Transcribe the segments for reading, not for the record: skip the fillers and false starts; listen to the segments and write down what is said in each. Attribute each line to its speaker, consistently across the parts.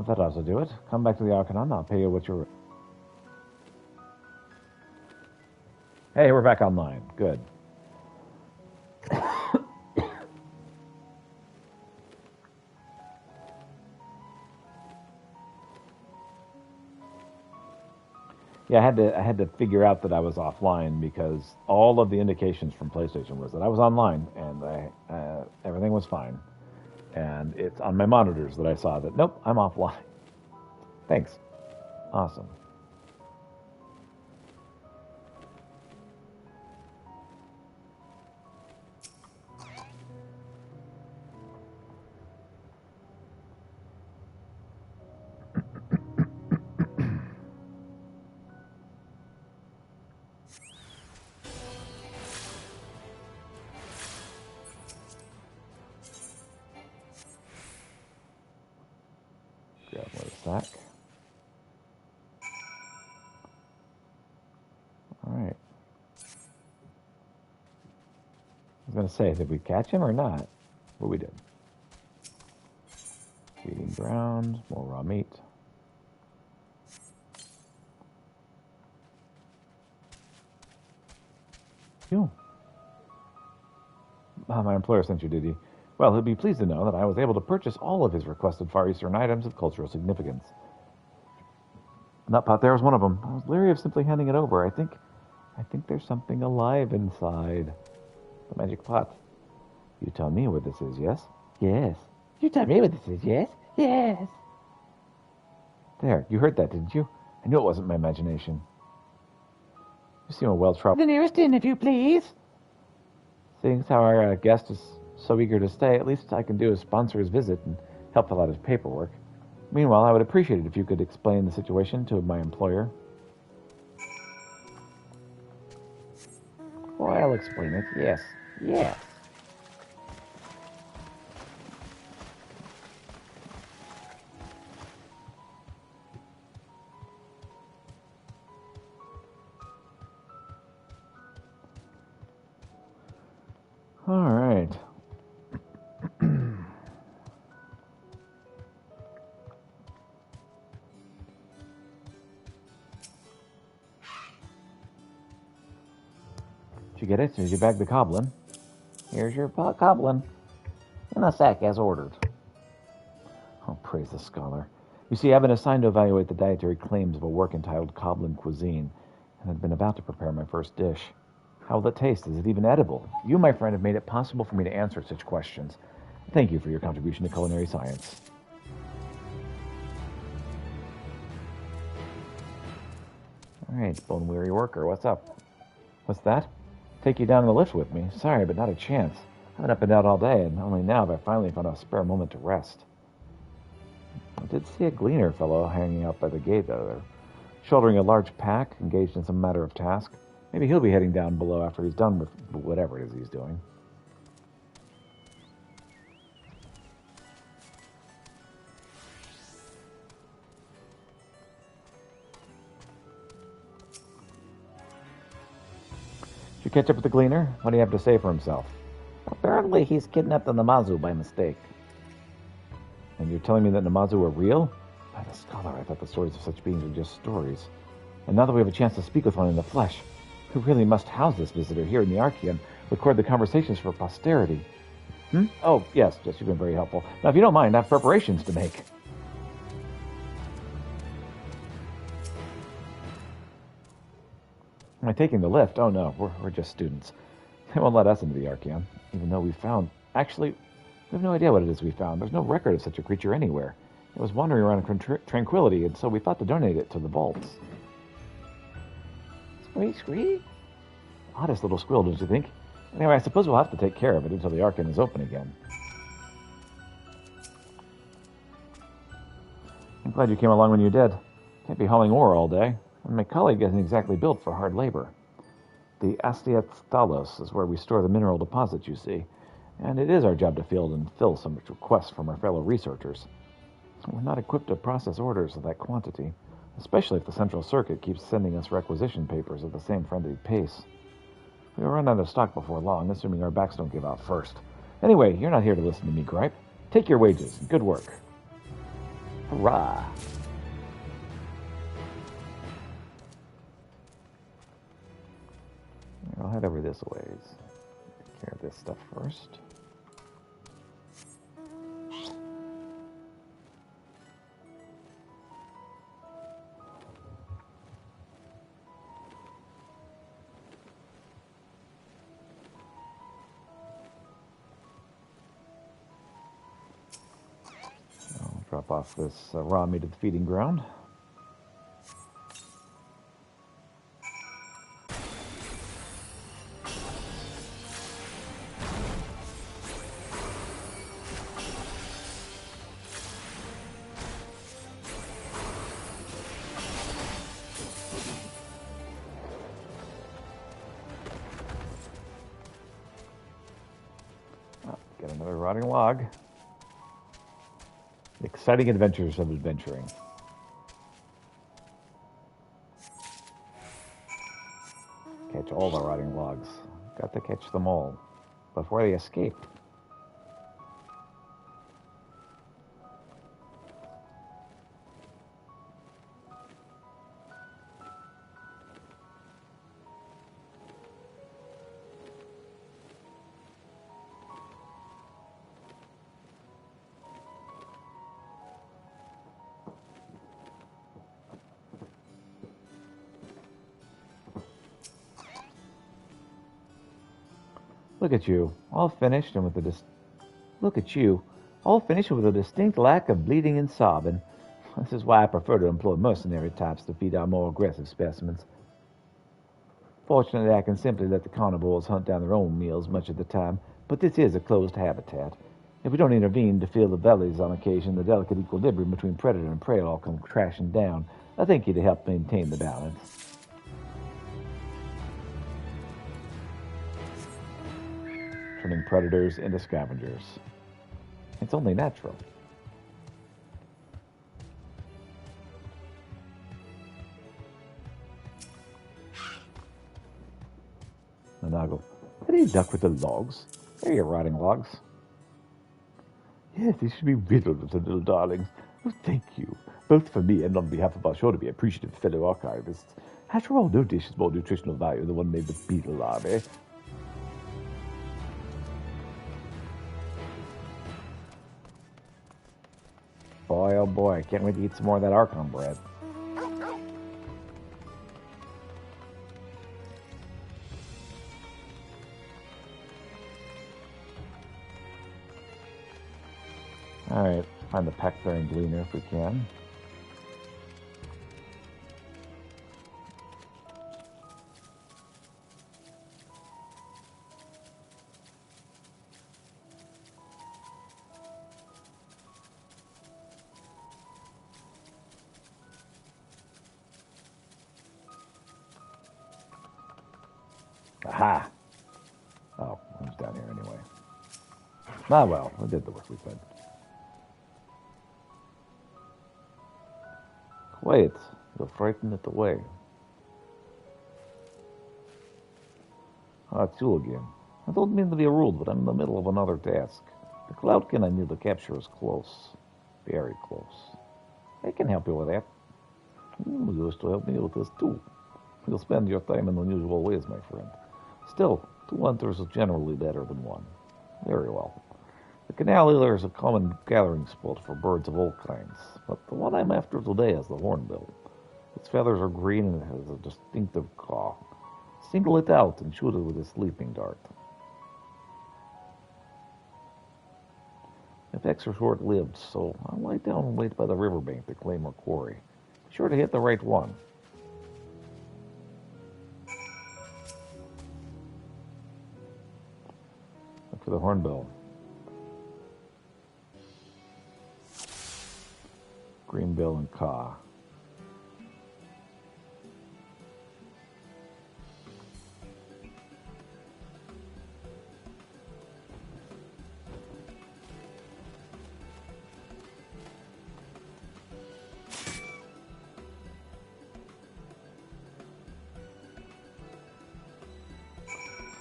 Speaker 1: that ought to do it. Come back to the Arcanon, I'll pay you what you're... Hey, we're back online. Good. Yeah, I had to figure out that I was offline because all of the indications from PlayStation was that I was online and everything was fine. And it's on my monitors that I saw that, nope, I'm offline. Thanks. Awesome. Grab another sack. All right. I was going to say, did we catch him or not? Well, we did. Feeding ground, more raw meat. You. My employer sent you, did he? Well, he'll be pleased to know that I was able to purchase all of his requested Far Eastern items of cultural significance. Nut pot there was one of them. I was leery of simply handing it over. I think there's something alive inside. The magic pot. You tell me what this is, yes? Yes. You tell me what this is, yes? Yes. There, you heard that, didn't you? I knew it wasn't my imagination. You seem a well-traveled... The nearest inn, if you please. Seeing as how our guest is so eager to stay, at least I can do is sponsor his visit and help fill out his paperwork. Meanwhile, I would appreciate it if you could explain the situation to my employer. Well, I'll explain it. Yes. Yes. All right. Did you get it? Did you bag the goblin? Here's your goblin. In a sack as ordered. Oh, praise the scholar. You see, I've been assigned to evaluate the dietary claims of a work entitled Goblin Cuisine, and I've been about to prepare my first dish. How will it taste? Is it even edible? You, my friend, have made it possible for me to answer such questions. Thank you for your contribution to culinary science. All right, bone-weary worker, what's up? What's that? Take you down in the lift with me. Sorry, but not a chance. I've been up and down all day, and only now have I finally found a spare moment to rest. I did see a gleaner fellow hanging out by the gate, though, shouldering a large pack, engaged in some matter of task. Maybe he'll be heading down below after he's done with whatever it is he's doing. Did you catch up with the gleaner? What do you have to say for himself? Apparently he's kidnapped the Namazu by mistake. And you're telling me that Namazu are real? By the scholar, I thought the stories of such beings were just stories. And now that we have a chance to speak with one in the flesh, we really must house this visitor here in the Archean, record the conversations for posterity. Oh, yes, you've been very helpful. Now, if you don't mind, I have preparations to make. Am I taking the lift? Oh, no, we're just students. They won't let us into the Archean, even though we found... Actually, we have no idea what it is we found. There's no record of such a creature anywhere. It was wandering around in tranquility, and so we thought to donate it to the vaults. Squee? Oddest little squirrel, don't you think? Anyway, I suppose we'll have to take care of it until the Archean is open again. I'm glad you came along when you did. Can't be hauling ore all day, and my colleague isn't exactly built for hard labor. The Astiat Thalos is where we store the mineral deposits, you see, and it is our job to field and fill some requests from our fellow researchers. We're not equipped to process orders of that quantity, especially if the Central Circuit keeps sending us requisition papers at the same friendly pace. We'll run out of stock before long, assuming our backs don't give out first. Anyway, you're not here to listen to me gripe. Take your wages. Good work. Hurrah! I'll head over this ways. Take care of this stuff first. I'll drop off this raw meat at the feeding ground. Get another rotting log. The exciting adventures of adventuring. Catch all the rotting logs. Got to catch them all before they escape. Look at you, all finished and with a distinct lack of bleeding and sobbing. This is why I prefer to employ mercenary types to feed our more aggressive specimens. Fortunately, I can simply let the carnivores hunt down their own meals much of the time, but this is a closed habitat. If we don't intervene to fill the bellies on occasion, the delicate equilibrium between predator and prey will all come crashing down. I thank you to help maintain the balance. Turning predators into scavengers. It's only natural. Manago, how do you duck with the logs? There you rotting logs. Yes, these should be riddled with the little darlings. Oh, thank you, both for me and on behalf of our sure to be appreciative fellow archivists. After all, no dish has more nutritional value than one made with beetle larvae. Boy, oh boy, I can't wait to eat some more of that Archon bread. Alright, find the pack-bearing gleaner if we can. Aha! Oh, I was down here anyway. Ah well, we did the work we could. Quiet, you'll frighten it away. Ah, it's you again. I don't mean to be rude, but I'm in the middle of another task. The cloudkin I need to capture is close. Very close. I can help you with that. You used to help me with this too. You'll spend your time in unusual ways, my friend. Still, 2 hunters is generally better than 1. Very well. The canal eeler is a common gathering spot for birds of all kinds, but the one I'm after today is the hornbill. Its feathers are green and it has a distinctive caw. Single it out and shoot it with a sleeping dart. Effects are short-lived, so I'll lie down and wait by the riverbank to claim our quarry. Be sure to hit the right one. Look for the hornbill. Greenbill and caw.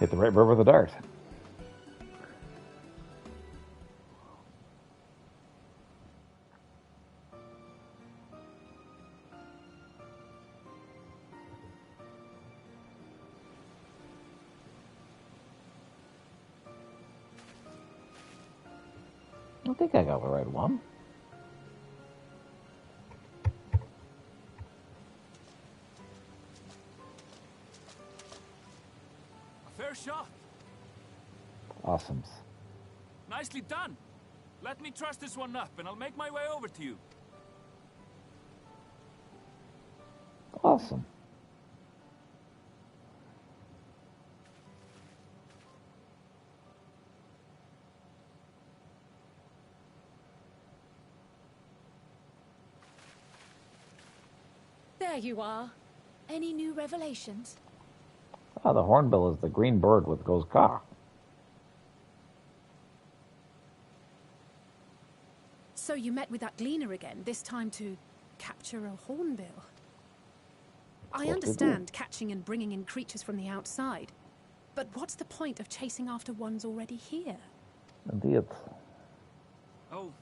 Speaker 1: Hit the right bird with a dart. I think I got the right one.
Speaker 2: A fair shot.
Speaker 1: Awesome.
Speaker 2: Nicely done. Let me truss this one up, and I'll make my way over to you.
Speaker 1: Awesome.
Speaker 3: There you are. Any new revelations?
Speaker 1: Ah, the hornbill is the green bird with goes caw.
Speaker 3: So you met with that gleaner again, this time to capture a hornbill. I understand catching and bringing in creatures from the outside, but what's the point of chasing after ones already here?
Speaker 1: Indeed.
Speaker 2: Oh,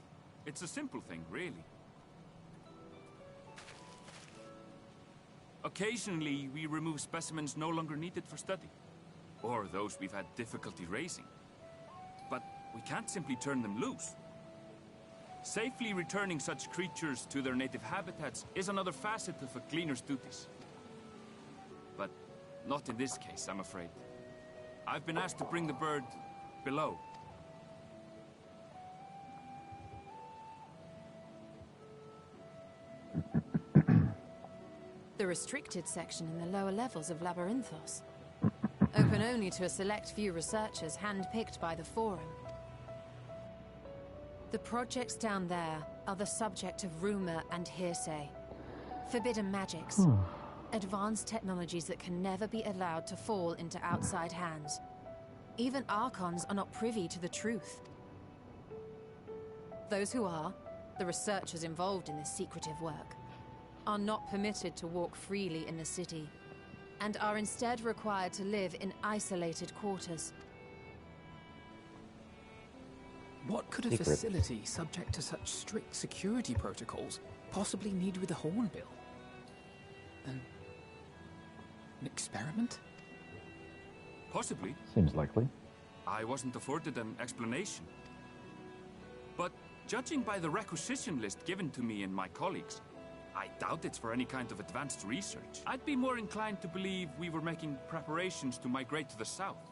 Speaker 2: it's a simple thing, really. Occasionally, we remove specimens no longer needed for study, or those we've had difficulty raising. But we can't simply turn them loose. Safely returning such creatures to their native habitats is another facet of a cleaner's duties. But not in this case, I'm afraid. I've been asked to bring the bird below.
Speaker 4: The restricted section in the lower levels of Labyrinthos. Open only to a select few researchers handpicked by the Forum. The projects down there are the subject of rumor and hearsay. Forbidden magics. Advanced technologies that can never be allowed to fall into outside hands. Even Archons are not privy to the truth. Those who are, the researchers involved in this secretive work, are not permitted to walk freely in the city, and are instead required to live in isolated quarters.
Speaker 5: What could a facility subject to such strict security protocols possibly need with a hornbill? An experiment?
Speaker 2: Possibly.
Speaker 1: Seems likely.
Speaker 2: I wasn't afforded an explanation. But judging by the requisition list given to me and my colleagues, I doubt it's for any kind of advanced research. I'd be more inclined to believe we were making preparations to migrate to the south.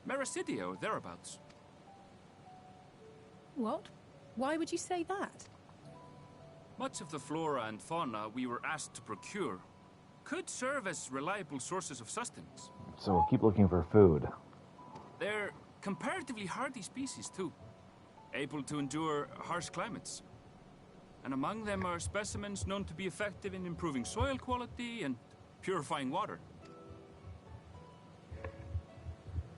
Speaker 2: Mericidia or thereabouts.
Speaker 3: What? Why would you say that?
Speaker 2: Much of the flora and fauna we were asked to procure could serve as reliable sources of sustenance.
Speaker 1: So we'll keep looking for food.
Speaker 2: They're comparatively hardy species, too, able to endure harsh climates. And among them are specimens known to be effective in improving soil quality and purifying water.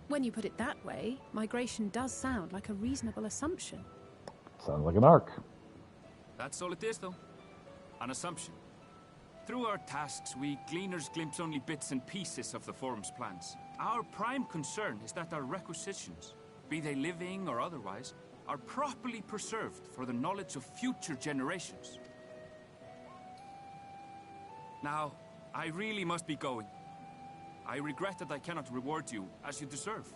Speaker 3: When you put it that way, migration does sound like a reasonable assumption.
Speaker 1: Sounds like an arc.
Speaker 2: That's all it is, though. An assumption. Through our tasks, we gleaners glimpse only bits and pieces of the Forum's plans. Our prime concern is that our requisitions, be they living or otherwise, are properly preserved for the knowledge of future generations. Now, I really must be going. I regret that I cannot reward you as you deserve.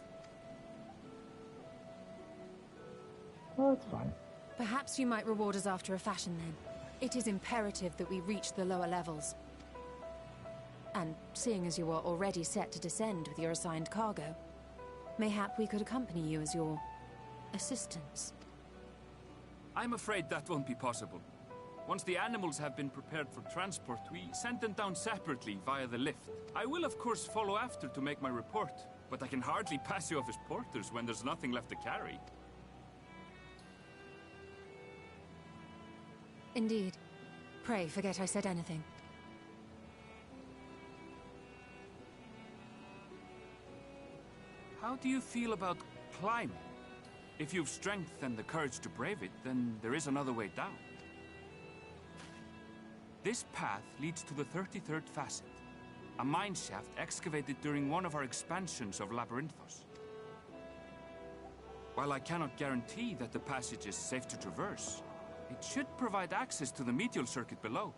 Speaker 1: Well, that's fine.
Speaker 4: Perhaps you might reward us after a fashion then. It is imperative that we reach the lower levels. And seeing as you are already set to descend with your assigned cargo, mayhap we could accompany you as your assistants.
Speaker 2: I'm afraid that won't be possible. Once the animals have been prepared for transport, we send them down separately via the lift. I will of course follow after to make my report, but I can hardly pass you off as porters when there's nothing left to carry.
Speaker 4: Indeed. Pray forget I said anything.
Speaker 2: How do you feel about climbing? If you've strength and the courage to brave it, then there is another way down. This path leads to the 33rd facet, a mine shaft excavated during one of our expansions of Labyrinthos. While I cannot guarantee that the passage is safe to traverse, it should provide access to the medial circuit below.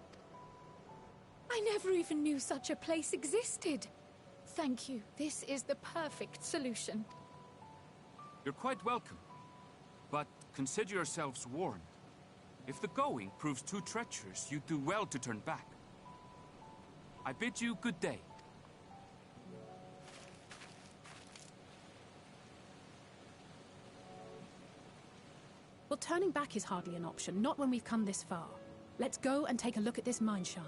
Speaker 3: I never even knew such a place existed. Thank you. This is the perfect solution.
Speaker 2: You're quite welcome. But consider yourselves warned. If the going proves too treacherous, you'd do well to turn back. I bid you good day.
Speaker 3: Well, turning back is hardly an option, not when we've come this far. Let's go and take a look at this mine shaft.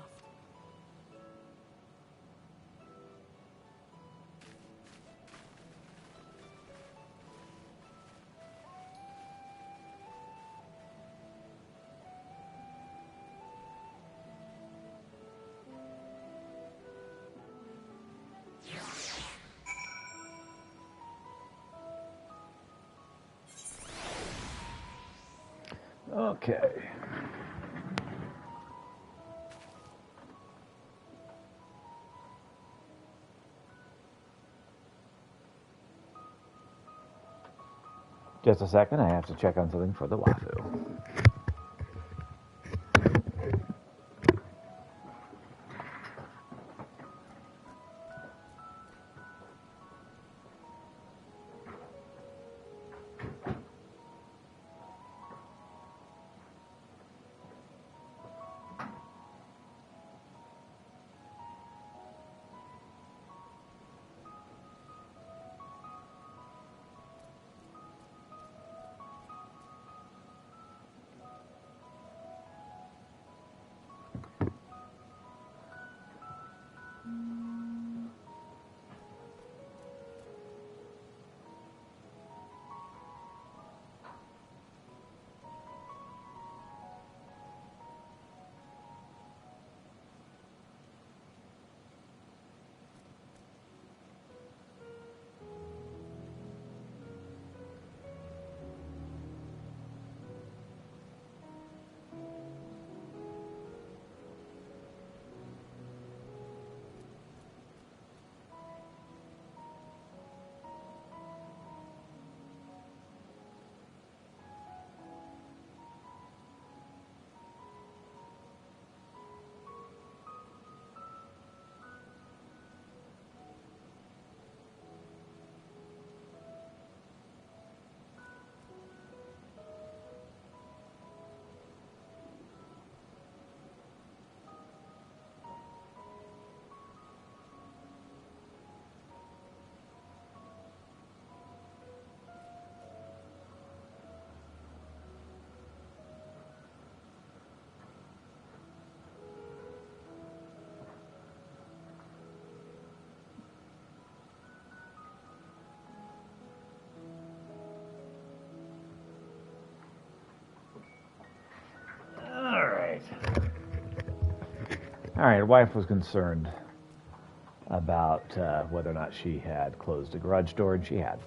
Speaker 1: Okay. Just a second, I have to check on something for the waifu. All right, wife was concerned about whether or not she had closed a garage door, and she had.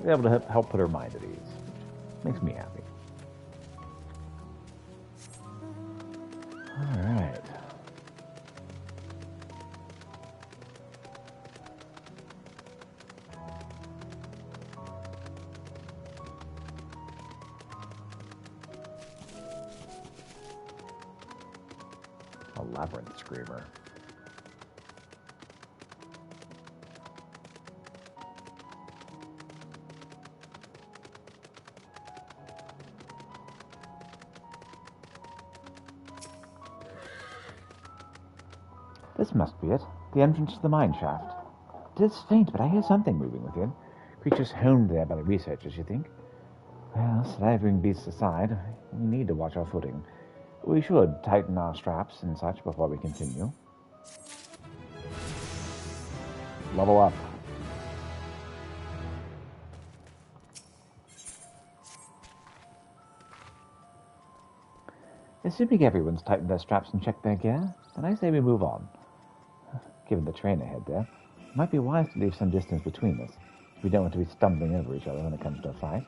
Speaker 1: Be able to help put her mind at ease, which makes me happy. All right. A labyrinth screamer. This must be it. The entrance to the mine shaft. It is faint, but I hear something moving within. Creatures honed there by the researchers, you think? Well, slavering beasts aside, we need to watch our footing. We should tighten our straps and such before we continue. Level up. Assuming everyone's tightened their straps and checked their gear, then I say we move on. Given the train ahead there, it might be wise to leave some distance between us. We don't want to be stumbling over each other when it comes to a fight.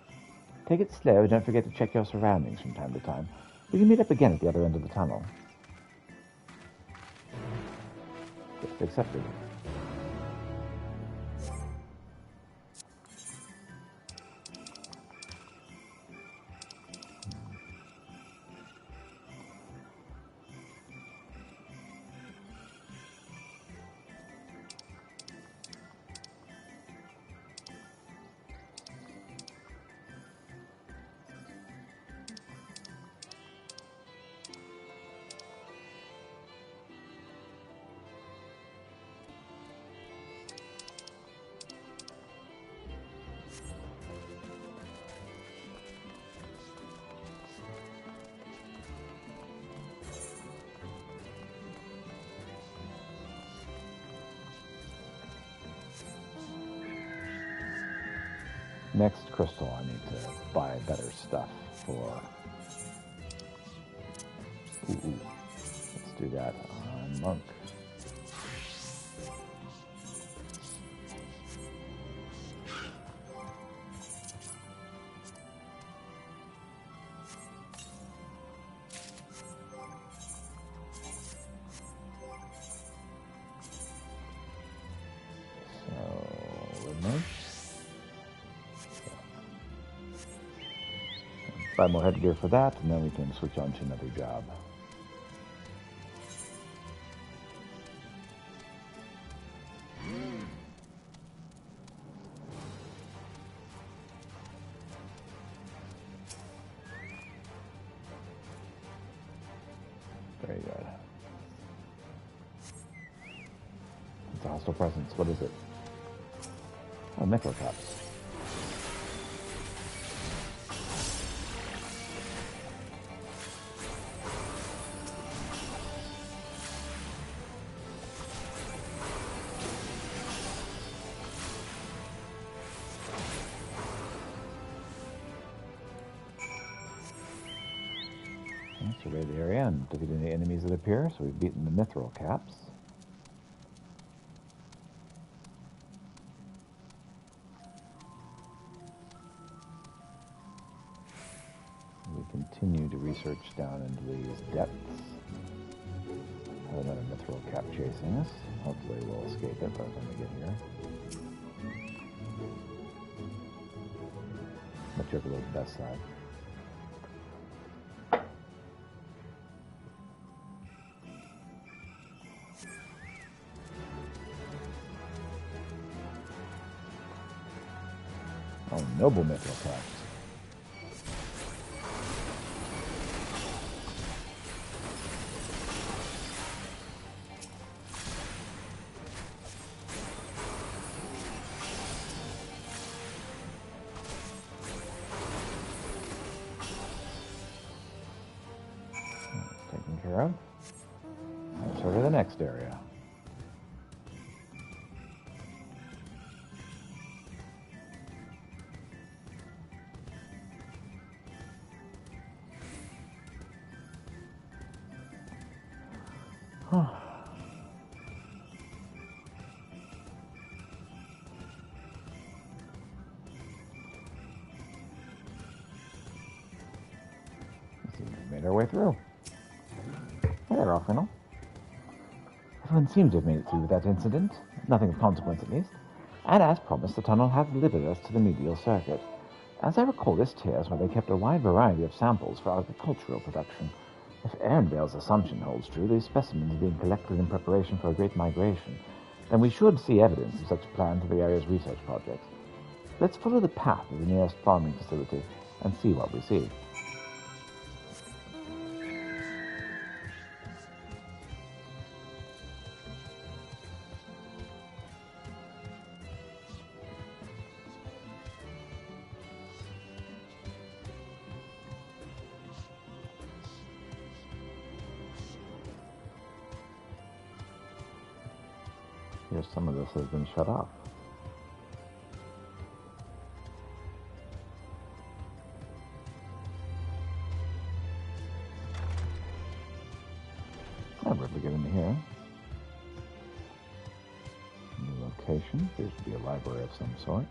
Speaker 1: Take it slow and don't forget to check your surroundings from time to time. We can meet up again at the other end of the tunnel. Just accepted. Next crystal, I need to buy better stuff for. Ooh. Let's do that on Monk. Buy more headgear for that, and then we can switch on to another job. Very good. It's a hostile presence. What is it? Oh, Mithril Cups. Survey the area and defeat any enemies that appear, so we've beaten the Mithril Caps. We continue to research down into these depths. Have another Mithril Cap chasing us. Hopefully we'll escape it by the time we get here. Much over the best side. Oh, noble Mithril Caps. Taken care of. Let's go to the next area. Made our way through. Hey there, Alfredo. Everyone seems to have made it through without incident. Nothing of consequence, at least. And as promised, the tunnel has delivered us to the medial circuit. As I recall, this tier is where they kept a wide variety of samples for agricultural production. If Aaronvale's assumption holds true, these specimens are being collected in preparation for a great migration, then we should see evidence of such a plan for the area's research projects. Let's follow the path of the nearest farming facility and see what we see. Here's some of this has been shut off. I'll be able to get into here. New location. Appears to be a library of some sort.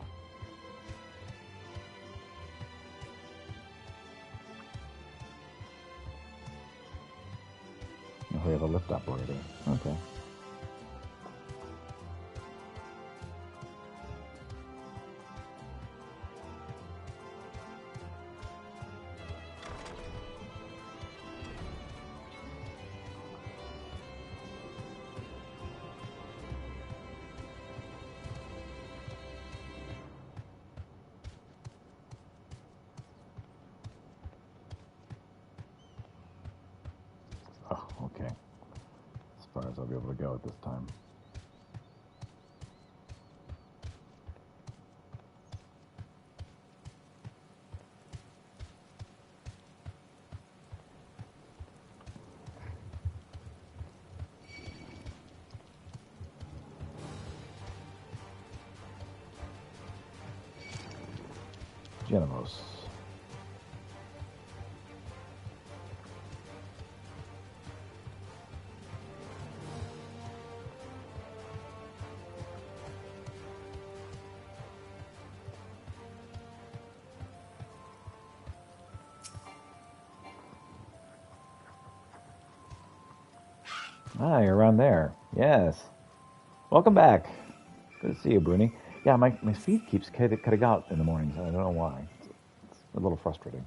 Speaker 1: Oh, we have a lift operator. Okay. Oh, okay. As far as I'll be able to go at this time. Genevos. Ah, you're around there. Yes. Welcome back. Good to see you, Bruni. Yeah, my feed keeps cutting out in the mornings. I don't know why. It's a little frustrating.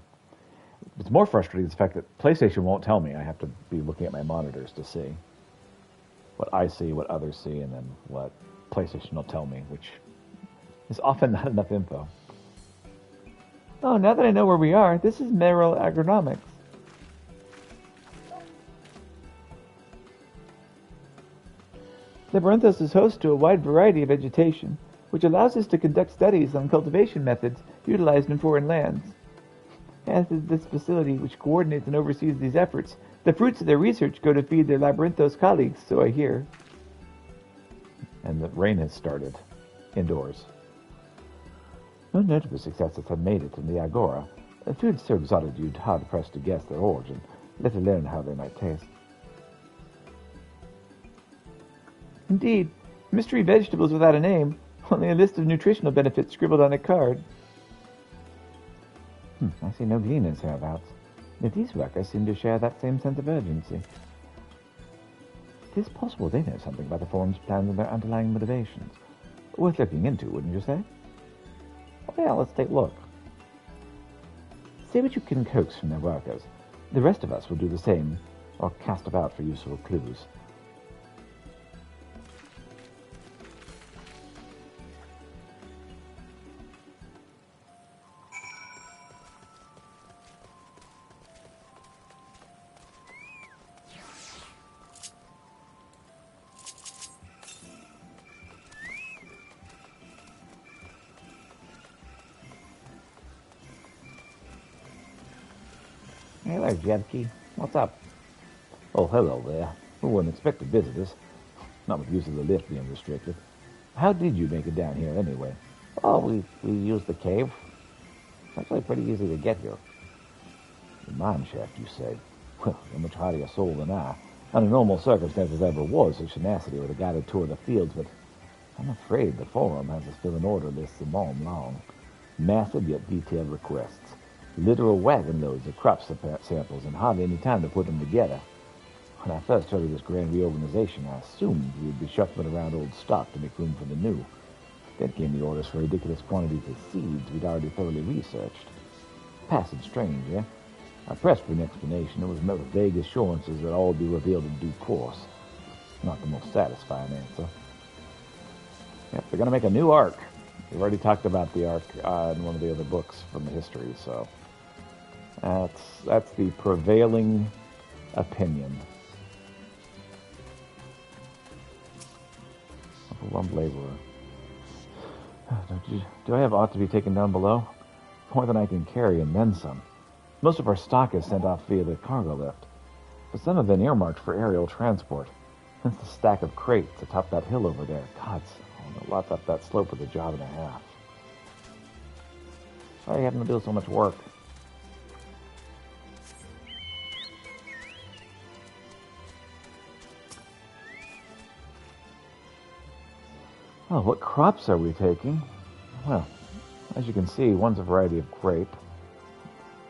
Speaker 1: It's more frustrating is the fact that PlayStation won't tell me. I have to be looking at my monitors to see what I see, what others see, and then what PlayStation will tell me, which is often not enough info. Oh, now that I know where we are, this is mineral agronomics. Labyrinthos is host to a wide variety of vegetation, which allows us to conduct studies on cultivation methods utilized in foreign lands. As is this facility, which coordinates and oversees these efforts, the fruits of their research go to feed their Labyrinthos colleagues, so I hear. And the rain has started. Indoors. No notable successes have made it in the Agora. A food so exotic you'd hard-pressed to guess their origin, let alone how they might taste. Indeed, mystery vegetables without a name, only a list of nutritional benefits scribbled on a card. I see no gleaners hereabouts. Yet these workers seem to share that same sense of urgency. It is possible they know something about the forum's plans and their underlying motivations. Worth looking into, wouldn't you say? Well, let's take a look. See what you can coax from their workers. The rest of us will do the same, or cast about for useful clues. Hello, Jevke. What's up? Oh, hello there. We wouldn't expect visitors. Not with use of the lift being restricted. How did you make it down here, anyway? Oh, we used the cave. It's actually pretty easy to get here. The mine shaft, you say? Well, you're much harder soul than I. Under normal circumstances, ever was such tenacity with a guided tour of the fields, but I'm afraid the forum has us filling order lists a mile long. Massive yet detailed requests. Literal wagon loads of crop samples and hardly any time to put them together. When I first heard of this grand reorganization, I assumed we'd be shuffling around old stock to make room for the new. That gave me orders for ridiculous quantities of seeds we'd already thoroughly researched. Passing strange, eh? I pressed for an explanation and was met with vague assurances that all would be revealed in due course. Not the most satisfying answer. Yep, they're going to make a new arc. We've already talked about the arc in one of the other books from the history, so that's the prevailing opinion. Overwhelmed laborer. Do I have ought to be taken down below? More than I can carry and then some. Most of our stock is sent off via the cargo lift, but some have been earmarked for aerial transport. Hence the stack of crates atop that hill over there. God, a lot up that slope with a job and a half. Sorry having to do so much work. Oh, what crops are we taking? Well, as you can see, one's a variety of grape.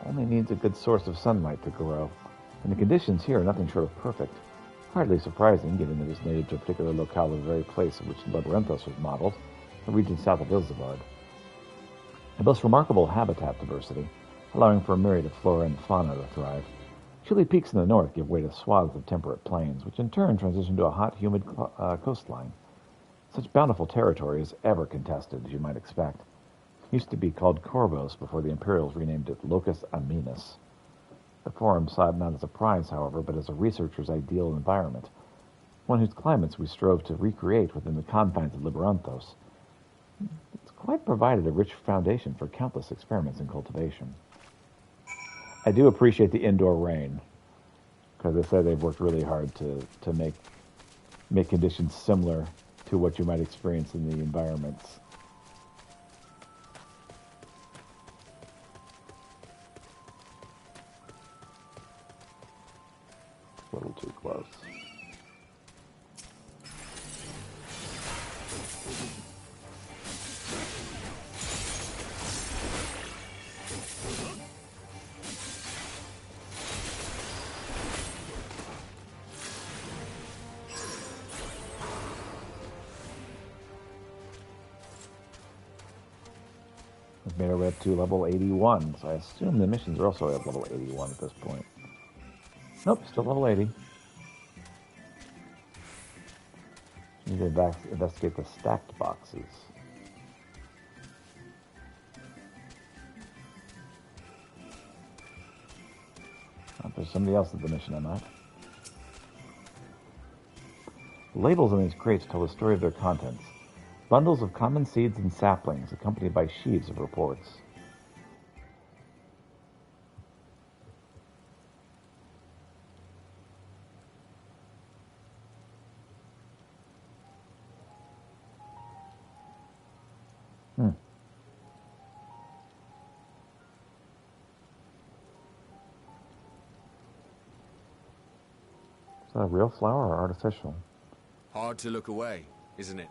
Speaker 1: Only needs a good source of sunlight to grow. And the conditions here are nothing short of perfect. Hardly surprising, given that it's native to a particular locale of the very place in which Labyrinthos was modeled, the region south of Ilzabard. It boasts remarkable habitat diversity, allowing for a myriad of flora and fauna to thrive. Chilly peaks in the north give way to swaths of temperate plains, which in turn transition to a hot, humid coastline. Such bountiful territory is ever contested, as you might expect. It used to be called Corvos before the Imperials renamed it Locus Aminus. The forum saw it not as a prize, however, but as a researcher's ideal environment, one whose climates we strove to recreate within the confines of Labyrinthos. It's quite provided a rich foundation for countless experiments in cultivation. I do appreciate the indoor rain, because I said they've worked really hard to make conditions similar to what you might experience in the environments. I've made our way up to level 81, so I assume the missions are also at level 81 at this point. Nope, still level 80. Need to investigate the stacked boxes. Oh, there's somebody else at the mission I'm at. The labels on these crates tell the story of their contents. Bundles of common seeds and saplings, accompanied by sheaves of reports. Is that a real flower or artificial?
Speaker 6: Hard to look away, isn't it?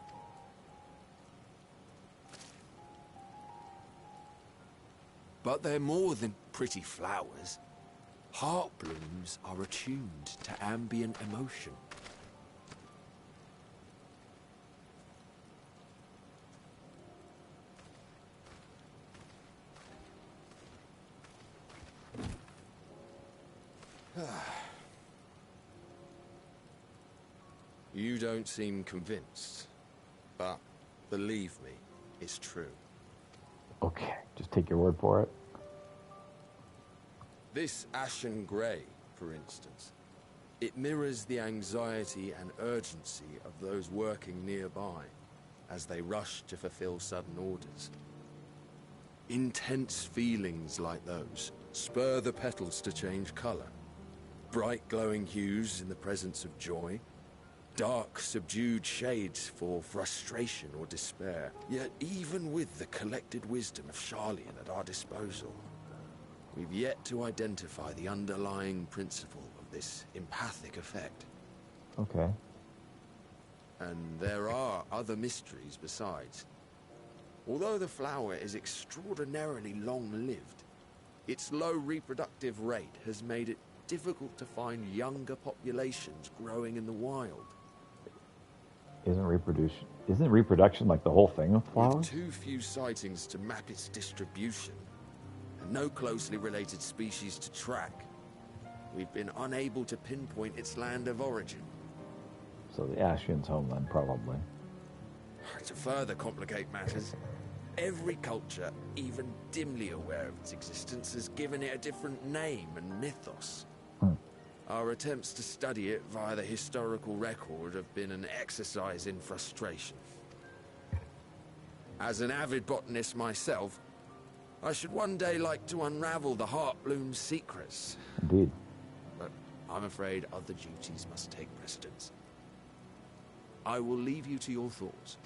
Speaker 6: But they're more than pretty flowers. Heart blooms are attuned to ambient emotion. You don't seem convinced, but believe me, it's true.
Speaker 1: Okay, just take your word for it.
Speaker 6: This ashen grey, for instance, it mirrors the anxiety and urgency of those working nearby as they rush to fulfill sudden orders. Intense feelings like those spur the petals to change colour. Bright glowing hues in the presence of joy, dark subdued shades for frustration or despair. Yet even with the collected wisdom of Charlian at our disposal, we've yet to identify the underlying principle of this empathic effect.
Speaker 1: Okay.
Speaker 6: And there are other mysteries besides. Although the flower is extraordinarily long-lived, its low reproductive rate has made it difficult to find younger populations growing in the wild.
Speaker 1: Isn't reproduction like the whole thing of
Speaker 6: With
Speaker 1: flowers?
Speaker 6: too few sightings to map its distribution, and no closely related species to track, we've been unable to pinpoint its land of origin.
Speaker 1: So the Ashian's homeland, probably.
Speaker 6: To further complicate matters, every culture, even dimly aware of its existence, has given it a different name and mythos. Our attempts to study it via the historical record have been an exercise in frustration. As an avid botanist myself, I should one day like to unravel the Heartbloom's secrets.
Speaker 1: Indeed.
Speaker 6: But I'm afraid other duties must take precedence. I will leave you to your thoughts.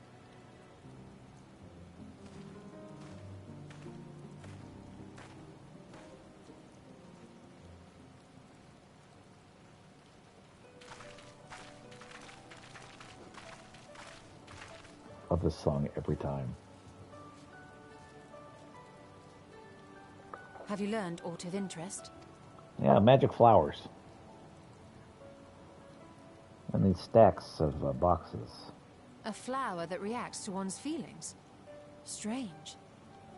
Speaker 1: Love this song every time.
Speaker 4: Have you learned aught of interest?
Speaker 1: Yeah, magic flowers. And these stacks of boxes.
Speaker 4: A flower that reacts to one's feelings? Strange.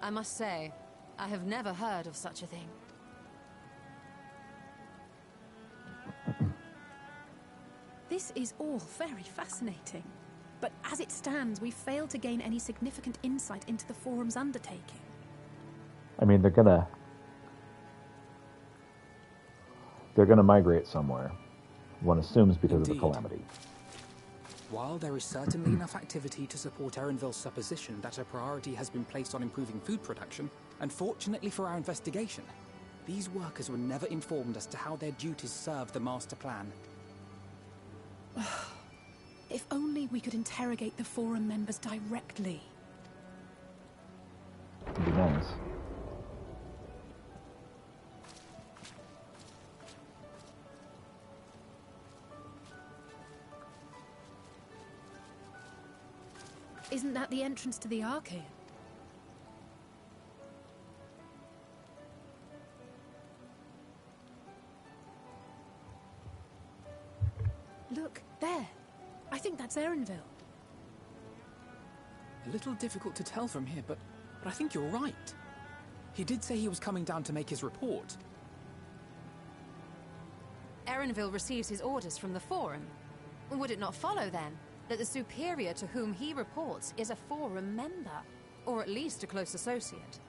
Speaker 4: I must say, I have never heard of such a thing.
Speaker 3: This is all very fascinating. But as it stands, we've failed to gain any significant insight into the Forum's undertaking.
Speaker 1: I mean, they're gonna migrate somewhere. One assumes because of the
Speaker 5: Indeed.
Speaker 1: calamity.
Speaker 5: While there is certainly enough activity to support Erenville's supposition that a priority has been placed on improving food production, unfortunately for our investigation, these workers were never informed as to how their duties serve the master plan.
Speaker 3: If only we could interrogate the Forum members directly.
Speaker 1: It'd be nice.
Speaker 3: Isn't that the entrance to the Arcade? Look, there. I think that's Erenville.
Speaker 5: A little difficult to tell from here, but I think you're right. He did say he was coming down to make his report.
Speaker 4: Erenville receives his orders from the Forum. Would it not follow, then, that the superior to whom he reports is a Forum member? Or at least a close associate?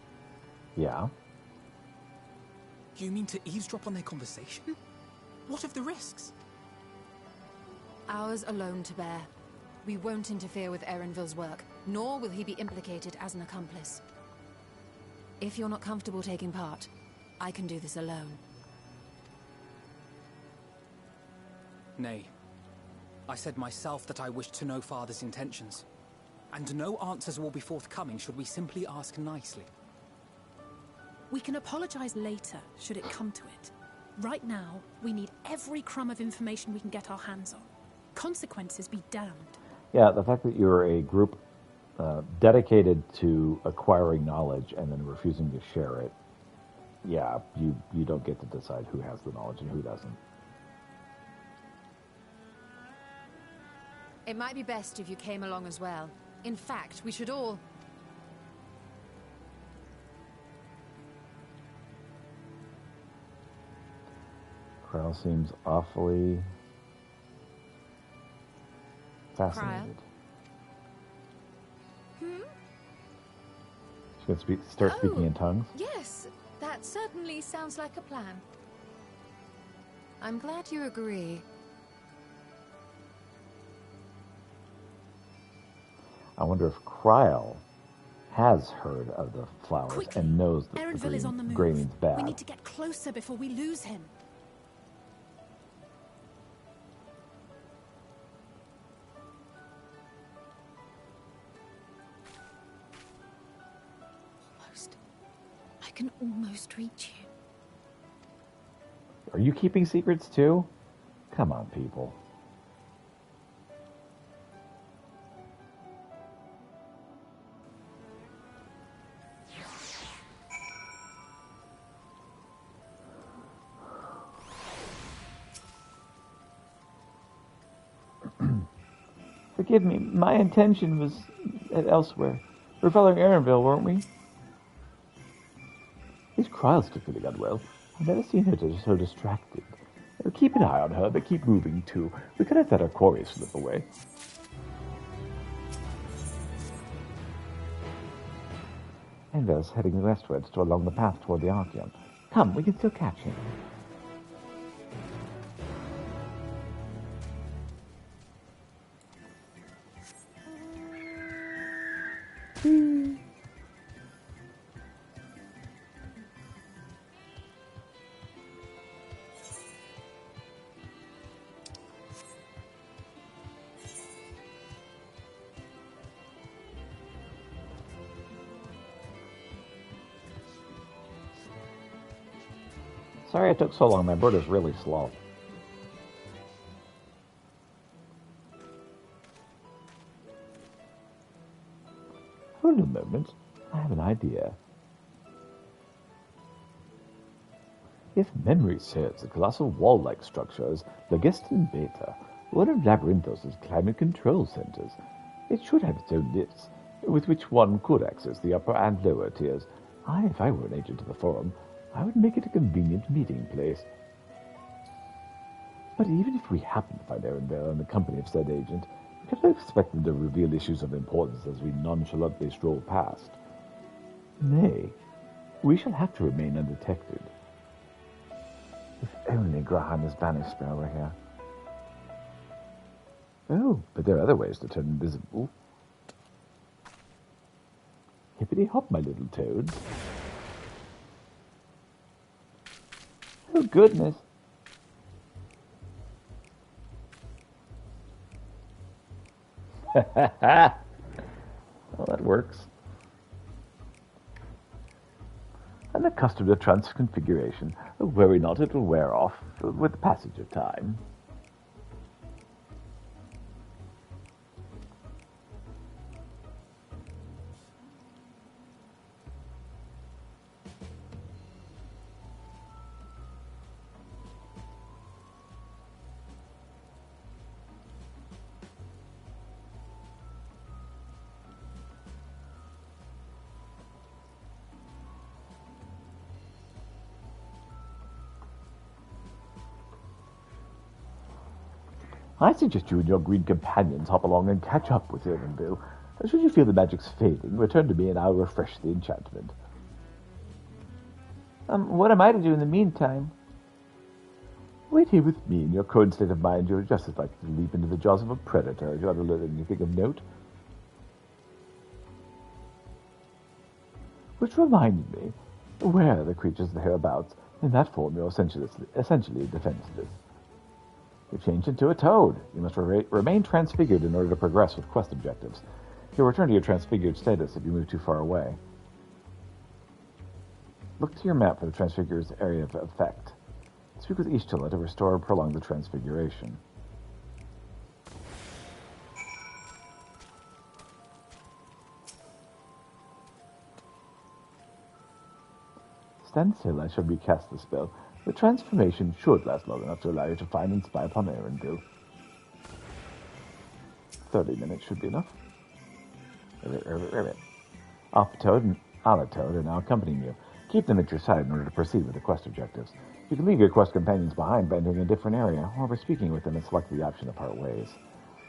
Speaker 1: Yeah.
Speaker 5: You mean to eavesdrop on their conversation? What of the risks?
Speaker 4: Ours alone to bear. We won't interfere with Erenville's work, nor will he be implicated as an accomplice. If you're not comfortable taking part, I can do this alone.
Speaker 5: Nay. I said myself that I wished to know Father's intentions. And no answers will be forthcoming should we simply ask nicely.
Speaker 3: We can apologize later, should it come to it. Right now, we need every crumb of information we can get our hands on. Consequences be damned.
Speaker 1: Yeah, the fact that you're a group dedicated to acquiring knowledge and then refusing to share it, yeah, you don't get to decide who has the knowledge and who doesn't.
Speaker 4: It might be best if you came along as well. In fact, we should all...
Speaker 1: Krell seems awfully fascinated. She's going to start speaking in tongues?
Speaker 4: Yes, that certainly sounds like a plan. I'm glad you agree.
Speaker 1: I wonder if Kryle has heard of the flowers
Speaker 3: Quickly.
Speaker 1: and knows that
Speaker 3: Erenville is on the move.
Speaker 1: gray means bad.
Speaker 3: We need to get closer before we lose him.
Speaker 4: I can almost reach you.
Speaker 1: Are you keeping secrets too? Come on, people. Forgive me, my intention was elsewhere. We're following Erenville, weren't we? These Kryle's keep feeling unwell. I've never seen her so distracted. Keep an eye on her, but keep moving too. We cannot let our quarries slip away. Enver's heading westwards to along the path toward the Archeon. Come, we can still catch him. Sorry it took so long. My bird is really slow. Hold a moment. I have an idea. If memory serves, the colossal wall-like structure is Lagestan Beta, one of Labyrinthos' climate control centers. It should have its own lifts, with which one could access the upper and lower tiers. If I were an agent of the Forum, I would make it a convenient meeting place. But even if we happen to find Erenville in the company of said agent, we cannot expect them to reveal issues of importance as we nonchalantly stroll past. Nay, we shall have to remain undetected. If only Graham's Banner Spell were here. Oh, but there are other ways to turn invisible. Hippity-hop, my little toads. Oh, goodness. Well, that works. Unaccustomed to transconfiguration. Worry not, it will wear off with the passage of time. I suggest you and your green companions hop along and catch up with Irvingville. Should you feel the magic's fading, return to me and I'll refresh the enchantment.
Speaker 7: What am I to do in the meantime?
Speaker 1: Wait here with me. In your current state of mind, you're just as likely to leap into the jaws of a predator if you ought to learn anything of note. Which reminded me, where are the creatures hereabouts? In that form, you're essentially defenseless. You've changed into a toad. You must remain transfigured in order to progress with quest objectives. You'll return to your transfigured status if you move too far away. Look to your map for the transfigure's area of effect. Speak with Ishtala to restore or prolong the transfiguration. Stand still, I shall recast the spell. The transformation should last long enough to allow you to find and spy upon Erendil. 30 minutes should be enough. Alpha Toad and Ala Toad are now accompanying you. Keep them at your side in order to proceed with the quest objectives. You can leave your quest companions behind by entering a different area, or by speaking with them and select the option to part ways.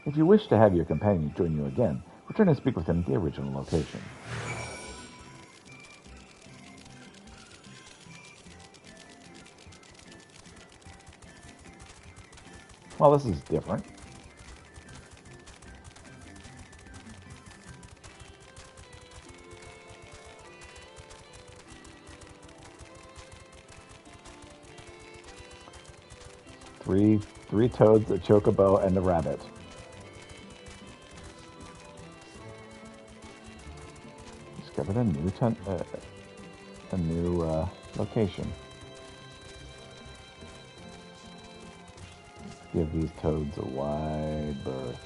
Speaker 1: If you wish to have your companions join you again, return and speak with them at the original location. Well, this is different. Three toads, a chocobo, and a rabbit. Discovered a new location. Give these toads a wide berth.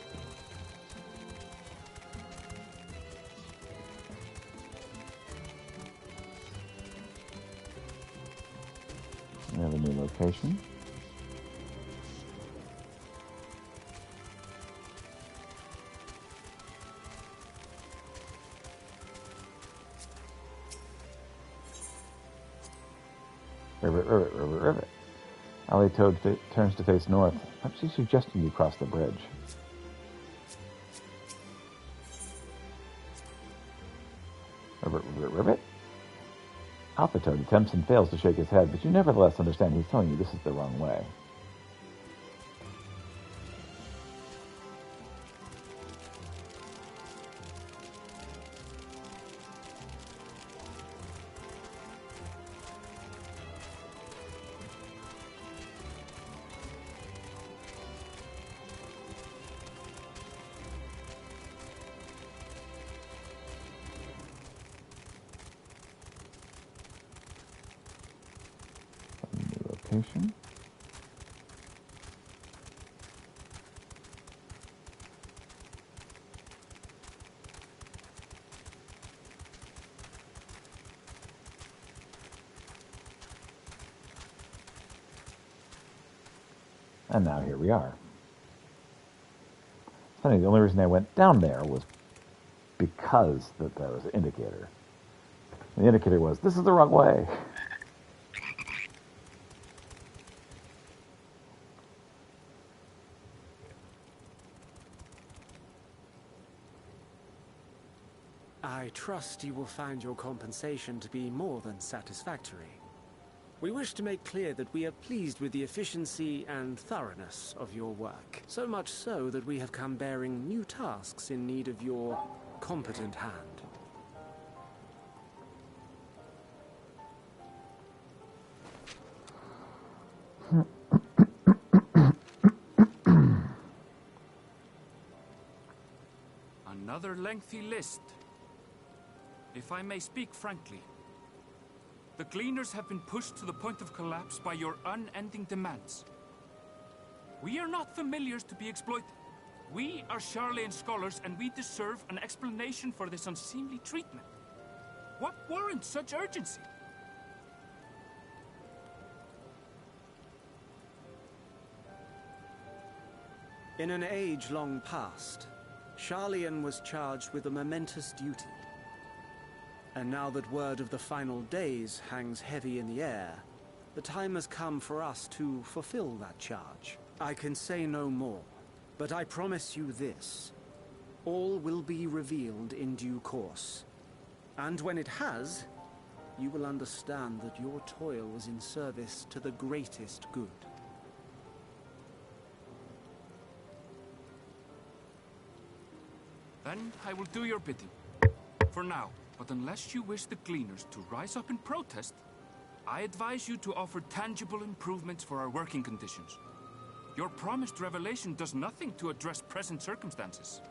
Speaker 1: We have a new location. Rivet. Alley Toad turns to face north. Perhaps she's suggesting you cross the bridge. Rivet? Alpha Toad attempts and fails to shake his head, but you nevertheless understand he's telling you this is the wrong way. Location. And now here we are. Funny, the only reason I went down there was because there was an indicator. And the indicator was, this is the wrong way.
Speaker 8: I trust you will find your compensation to be more than satisfactory. We wish to make clear that we are pleased with the efficiency and thoroughness of your work. So much so that we have come bearing new tasks in need of your competent hand.
Speaker 2: Another lengthy list. If I may speak frankly, the Gleaners have been pushed to the point of collapse by your unending demands. We are not familiars to be exploited. We are Sharlayan scholars, and we deserve an explanation for this unseemly treatment. What warrants such urgency?
Speaker 8: In an age long past, Sharlayan was charged with a momentous duty. And now that word of the final days hangs heavy in the air, the time has come for us to fulfill that charge. I can say no more, But I promise you this. All will be revealed in due course. And when it has, you will understand that your toil was in service to the greatest good.
Speaker 2: Then I will do your bidding. For now. But unless you wish the Gleaners to rise up in protest, I advise you to offer tangible improvements for our working conditions. Your promised revelation does nothing to address present circumstances.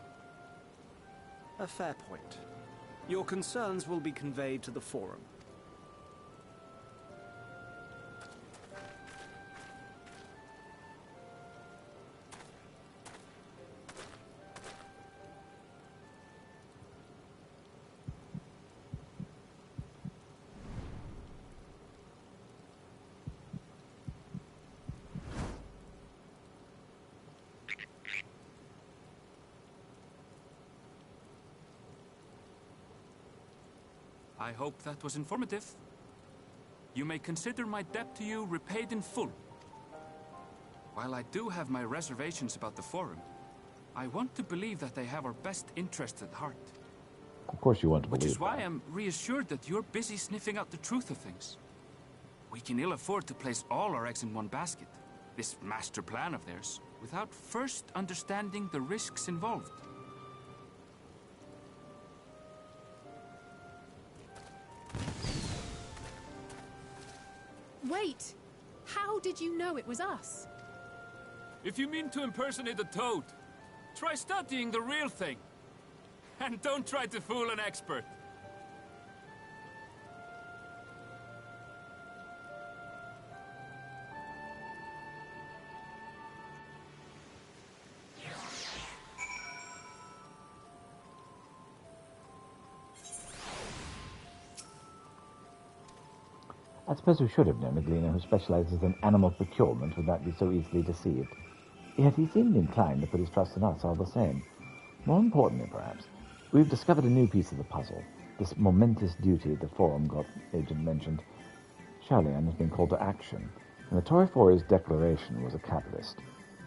Speaker 8: A fair point. Your concerns will be conveyed to the Forum.
Speaker 2: I hope that was informative. You may consider my debt to you repaid in full. While I do have my reservations about the Forum, I want to believe that they have our best interests at heart.
Speaker 1: Of course you want to believe
Speaker 2: Which is why
Speaker 1: that.
Speaker 2: I'm reassured that you're busy sniffing out the truth of things. We can ill afford to place all our eggs in one basket, this master plan of theirs, without first understanding the risks involved.
Speaker 3: Wait! How did you know it was us?
Speaker 2: If you mean to impersonate a toad, try studying the real thing. And don't try to fool an expert.
Speaker 1: I suppose we should have known a gleaner who specializes in animal procurement would not be so easily deceived. Yet he seemed inclined to put his trust in us all the same. More importantly, perhaps, we've discovered a new piece of the puzzle. This momentous duty the Forum agent mentioned. Charlian has been called to action, and the Torifori's declaration was a catalyst.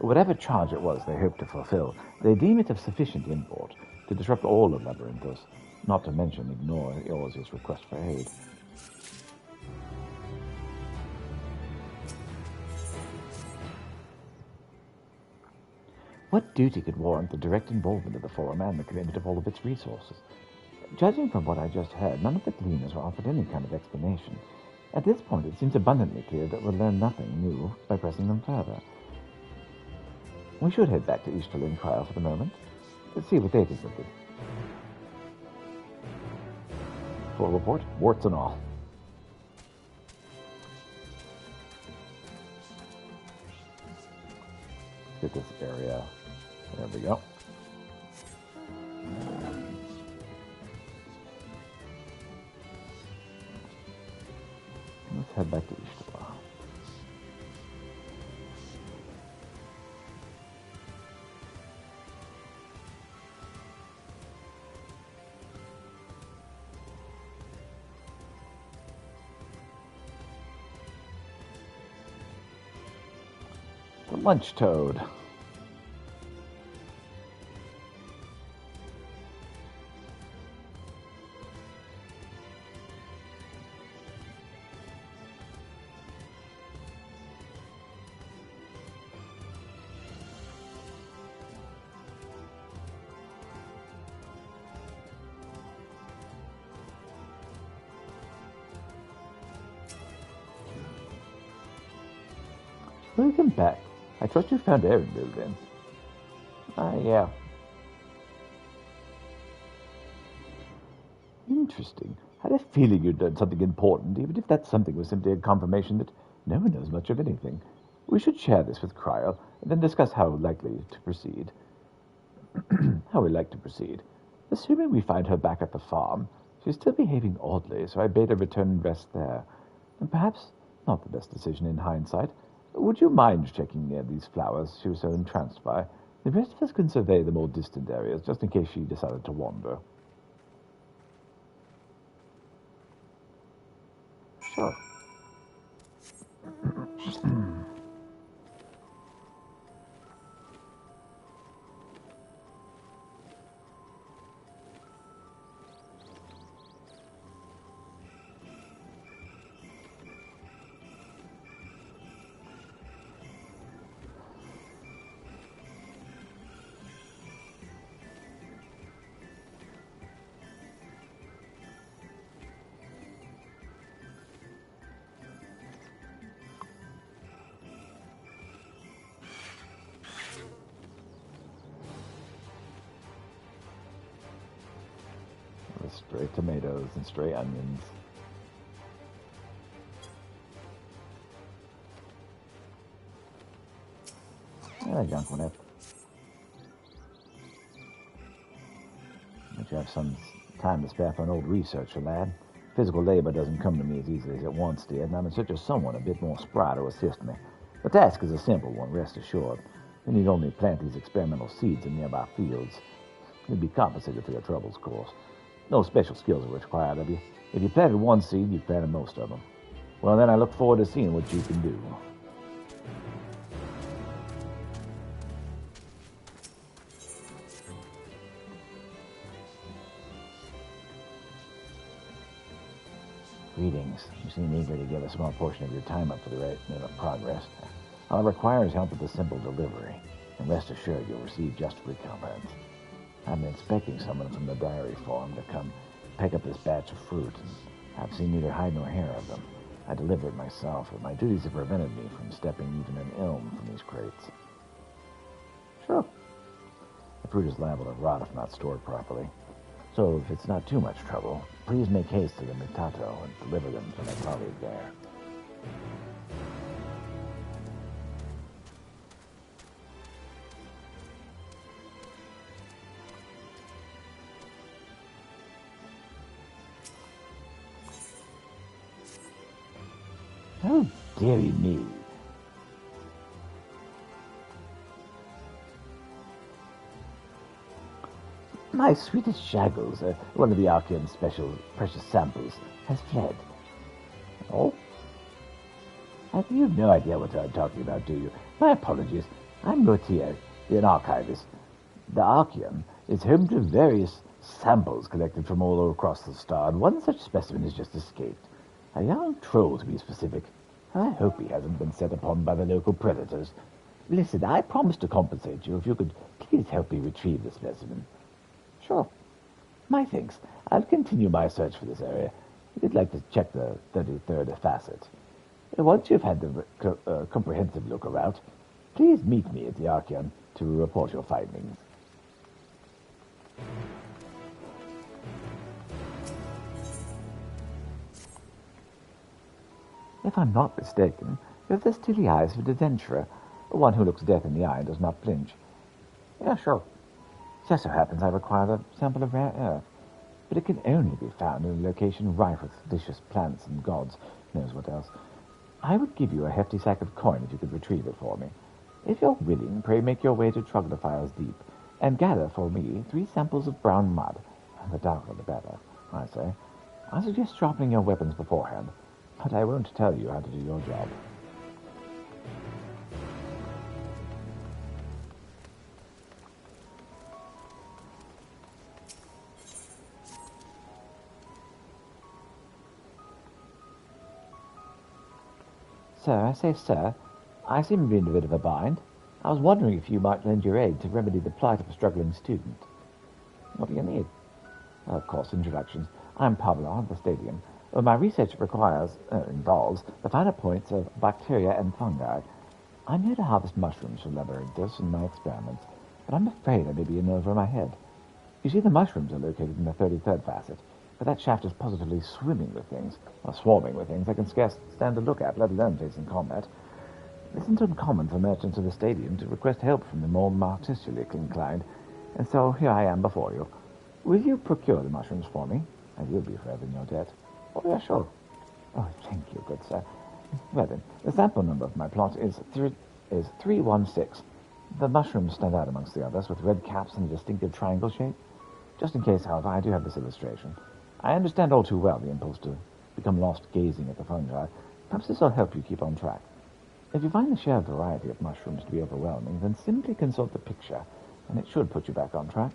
Speaker 1: Whatever charge it was they hoped to fulfill, they deem it of sufficient import to disrupt all of Labyrinthos, not to mention ignore Eorze's request for aid. What duty could warrant the direct involvement of the Forum and the commitment of all of its resources? Judging from what I just heard, none of the Gleaners were offered any kind of explanation. At this point, it seems abundantly clear that we'll learn nothing new by pressing them further. We should head back to Easterlin Cryo for the moment. Let's see what they think of it. Full report, warts and all. Let's get this area. There we go. Let's head back to Ishtawa. The lunch toad. Welcome back. I trust you found Aaronville then. Yeah. Interesting. I had a feeling you'd done something important, even if that something was simply a confirmation that no one knows much of anything. We should share this with Cryo, and then discuss how likely to proceed. How we like to proceed. Assuming we find her back at the farm, she's still behaving oddly, so I bade her return and rest there. And perhaps not the best decision in hindsight. Would you mind checking near these flowers she was so entranced by? The rest of us can survey the more distant areas, just in case she decided to wander. Sure. stray tomatoes and stray onions. Yeah, junk one up. But you have some time to spare for an old researcher, lad. Physical labor doesn't come to me as easily as it once did, and I'm in search of someone a bit more spry to assist me. The task is a simple one, rest assured. You need only plant these experimental seeds in nearby fields. You'll be compensated for your troubles, of course. No special skills are required of you. If you planted one seed, you've planted most of them. Well, then I look forward to seeing what you can do. Greetings. You seem eager to give a small portion of your time up for the right name of progress. All it requires is help with a simple delivery, and rest assured you'll receive just recompense. I've been expecting someone from the dairy farm to come pick up this batch of fruit, and I've seen neither hide nor hair of them. I delivered myself, but my duties have prevented me from stepping even an elm from these crates. Sure. The fruit is liable to rot if not stored properly. So if it's not too much trouble, please make haste to the Mitato and deliver them to my colleague there. Oh, dearie me. My sweetest Shaggles, one of the Archeon's special precious samples, has fled. Oh? Have you no idea what I'm talking about, do you? My apologies. I'm Gautier, an archivist. The Archeon is home to various samples collected from all across the star, and one such specimen has just escaped. A young troll, to be specific. I hope he hasn't been set upon by the local predators. Listen, I promise to compensate you if you could please help me retrieve the specimen. Sure. My thanks. I'll continue my search for this area. If you'd like to check the 33rd facet. Once you've had the comprehensive look around, please meet me at the Archeon to report your findings. If I'm not mistaken, you have the steely eyes of an adventurer, one who looks death in the eye and does not flinch. Yeah, sure. Just so happens I require a sample of rare earth, but it can only be found in a location rife with delicious plants and gods knows what else. I would give you a hefty sack of coin if you could retrieve it for me. If you're willing, pray make your way to Troglodyle's Deep, and gather for me 3 samples of brown mud. The darker the better, I say. I suggest sharpening your weapons beforehand, but I won't tell you how to do your job. Sir, I seem to be in a bit of a bind. I was wondering if you might lend your aid to remedy the plight of a struggling student. What do you need? Of course, introductions. I'm Pablo of the Stadium. My research involves the finer points of bacteria and fungi. I'm here to harvest mushrooms for labyrinthus in my experiments, but I'm afraid I may be in over my head. You see, the mushrooms are located in the 33rd facet, but that shaft is positively swimming with things, or swarming with things I can scarce stand to look at, let alone face in combat. It isn't uncommon for merchants of the Stadium to request help from the more artistically inclined, and so here I am before you. Will you procure the mushrooms for me? I will be forever in your debt. Oh, yeah, sure. Oh, thank you, good sir. Well then, the sample number of my plot is 316. The mushrooms stand out amongst the others with red caps and a distinctive triangle shape. Just in case, however, I do have this illustration. I understand all too well the impulse to become lost gazing at the fungi. Perhaps this will help you keep on track. If you find the sheer variety of mushrooms to be overwhelming, then simply consult the picture, and it should put you back on track.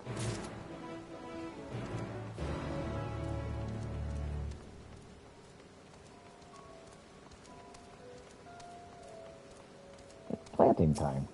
Speaker 1: It's planting time.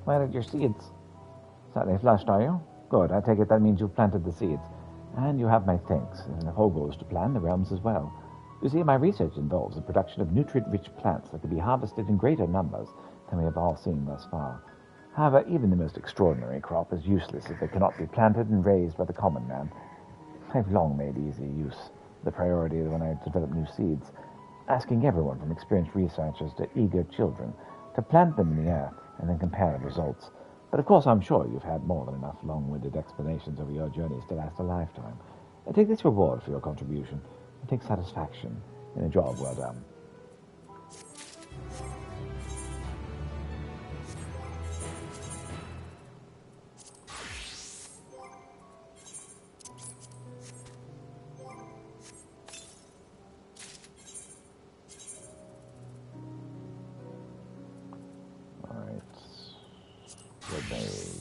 Speaker 1: Planted your seeds. Slightly flushed, are you? Good, I take it that means you've planted the seeds. And you have my thanks, and if Hogle is to plan, the realms as well. You see, my research involves the production of nutrient-rich plants that can be harvested in greater numbers than we have all seen thus far. However, even the most extraordinary crop is useless if it cannot be planted and raised by the common man. I've long made easy use of the priority when I develop new seeds, asking everyone from experienced researchers to eager children to plant them in the earth and then compare the results. But of course, I'm sure you've had more than enough long-winded explanations over your journeys to last a lifetime. And take this reward for your contribution, and take satisfaction in a job well done. All right. Good mage.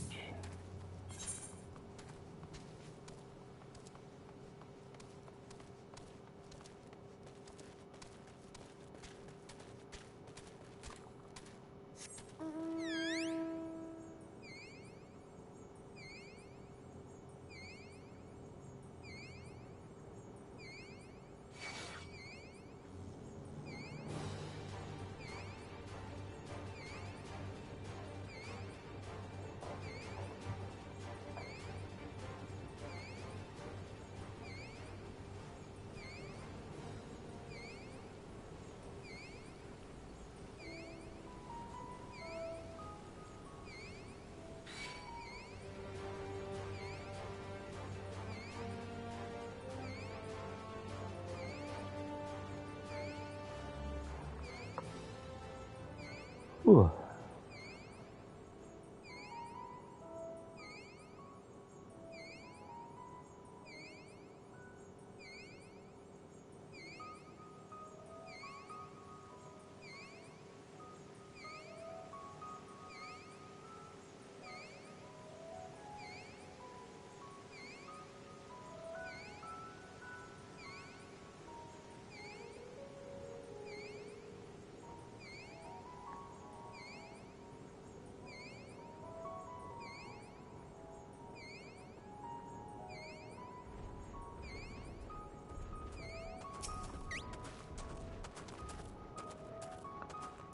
Speaker 1: Ooh.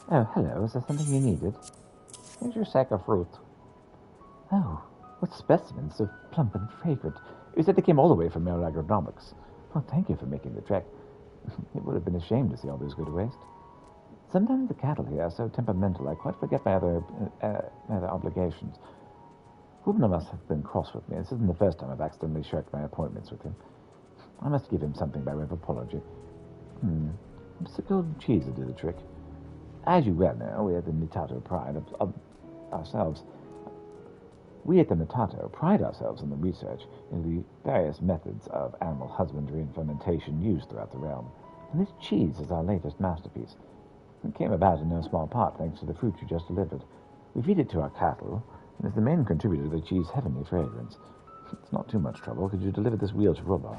Speaker 1: Oh, hello. Is there something you needed? Here's your sack of fruit. Oh, what specimens, so plump and fragrant. You said they came all the way from Merrill Agronomics. Oh, thank you for making the trek. It would have been a shame to see all those go to waste. Sometimes the cattle here are so temperamental I quite forget my other obligations. Rubner must have been cross with me. This isn't the first time I've accidentally shirked my appointments with him. I must give him something by way of apology. Perhaps the golden cheese will do the trick. As you well know, we at the Mitato pride ourselves. We at the Mitato pride ourselves in the research into the various methods of animal husbandry and fermentation used throughout the realm. And this cheese is our latest masterpiece. It came about in no small part thanks to the fruit you just delivered. We feed it to our cattle, and is the main contributor to the cheese's heavenly fragrance. It's not too much trouble. Could you deliver this wheel to Rubber?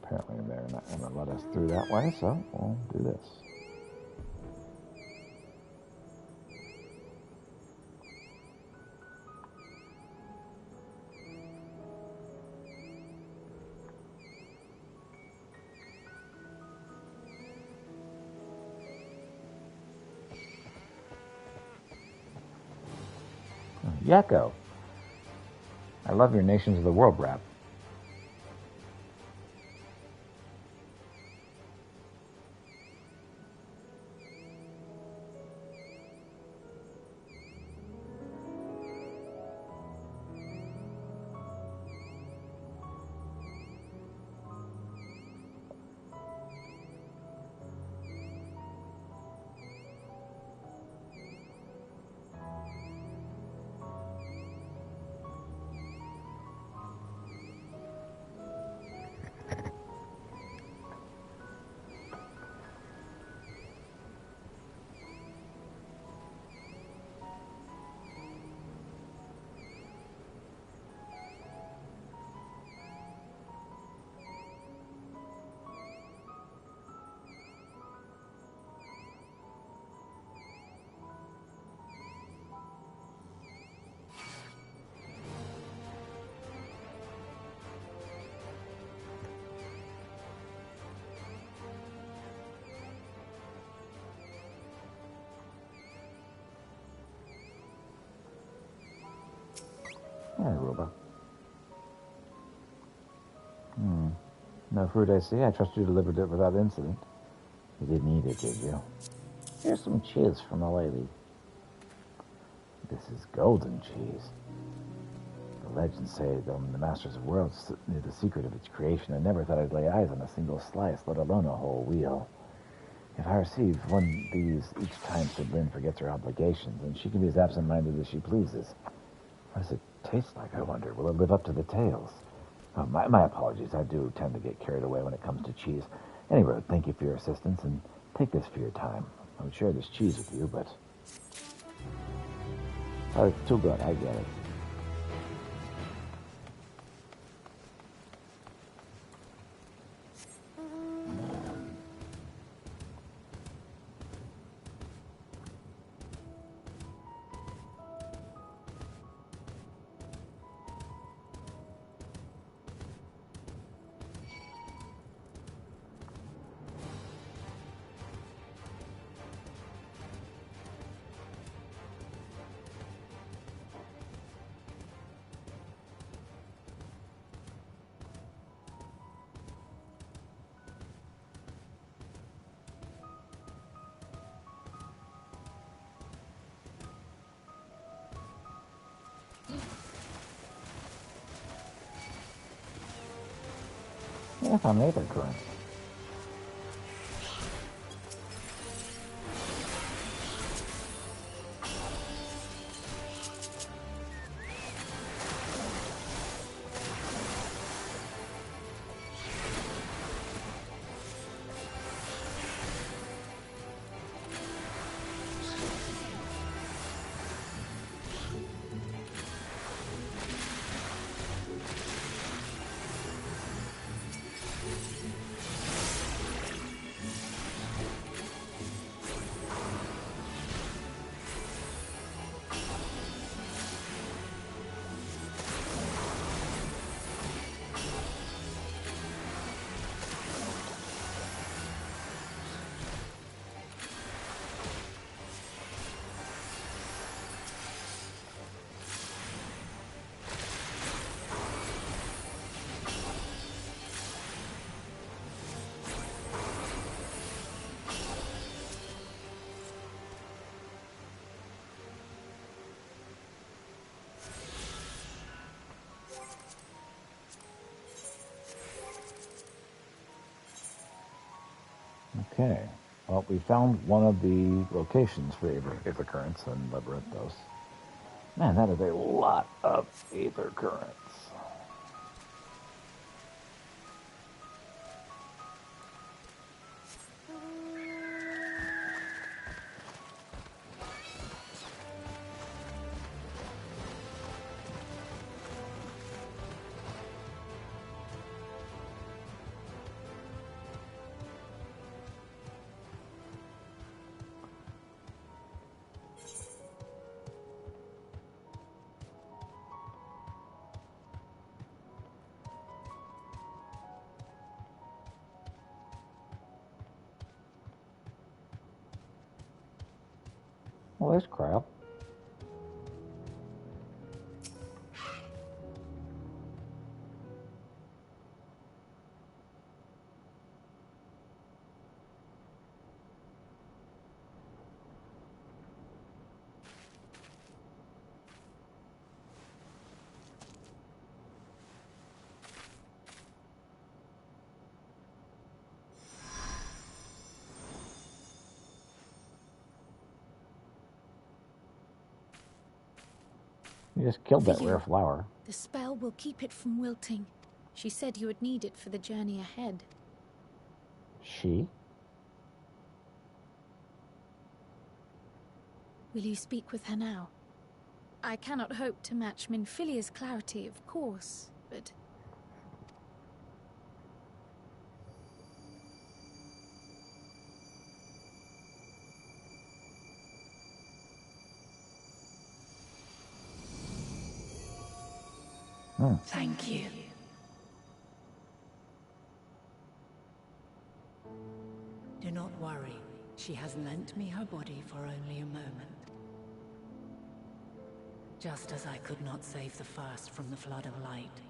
Speaker 1: Apparently they're not going to let us through that way, so we'll do this. Yakko. I love your Nations of the World rap. Yeah, Ruba. No fruit, I see. I trust you delivered it without incident. You didn't eat it, did you? Here's some cheese from the lady. This is golden cheese. The legends say that when the Masters of Worlds knew the secret of its creation, I never thought I'd lay eyes on a single slice, let alone a whole wheel. If I receive one of these each time Sid Lin forgets her obligations, then she can be as absent-minded as she pleases. What does it taste like, I wonder? Will it live up to the tales? Oh, my apologies. I do tend to get carried away when it comes to cheese. Anyway, thank you for your assistance, and take this for your time. I would share this cheese with you, but... Oh, it's too good. I get it. Yes, I'm Aether Current. Okay. Well, we found one of the locations for Aether Currents in Labyrinthos. Man, that is a lot of Aether Currents. Well, there's crap. You just killed that rare flower.
Speaker 9: The spell will keep it from wilting. She said you would need it for the journey ahead.
Speaker 1: She?
Speaker 9: Will you speak with her now? I cannot hope to match Minfilia's clarity, of course, but...
Speaker 10: Thank you. Do not worry. She has lent me her body for only a moment. Just as I could not save the first from the flood of light,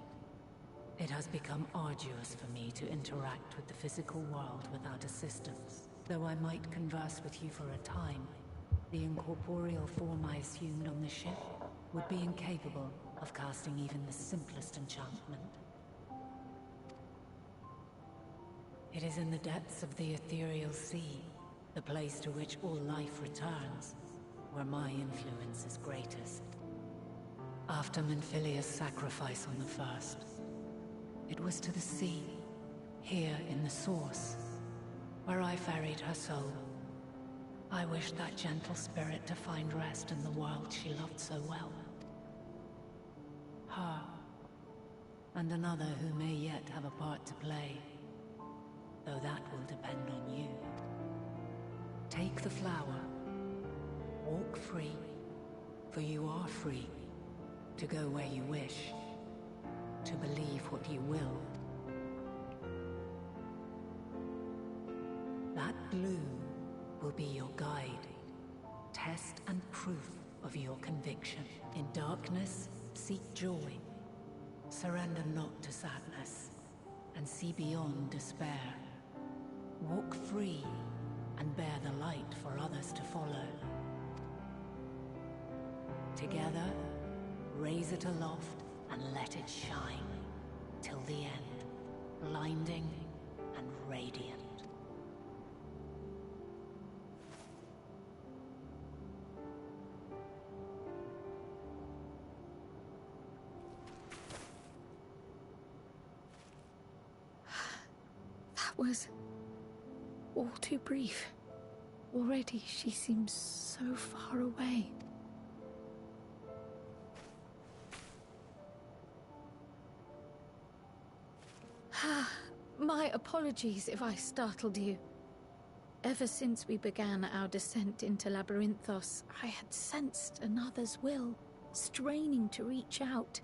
Speaker 10: it has become arduous for me to interact with the physical world without assistance. Though I might converse with you for a time, the incorporeal form I assumed on the ship would be incapable of casting even the simplest enchantment. It is in the depths of the ethereal sea, the place to which all life returns, where my influence is greatest. After Minfilia's sacrifice on the first, it was to the sea, here in the source, where I ferried her soul. I wished that gentle spirit to find rest in the world she loved so well. Her, and another who may yet have a part to play, though that will depend on you. Take the flower, walk free, for you are free, to go where you wish, to believe what you will. That bloom will be your guide, test and proof of your conviction. In darkness, seek joy. Surrender not to sadness, and see beyond despair. Walk free, and bear the light for others to follow. Together, raise it aloft and let it shine, till the end, blinding and radiant.
Speaker 9: That was all too brief. Already she seems so far away. My apologies if I startled you. Ever since we began our descent into Labyrinthos, I had sensed another's will, straining to reach out.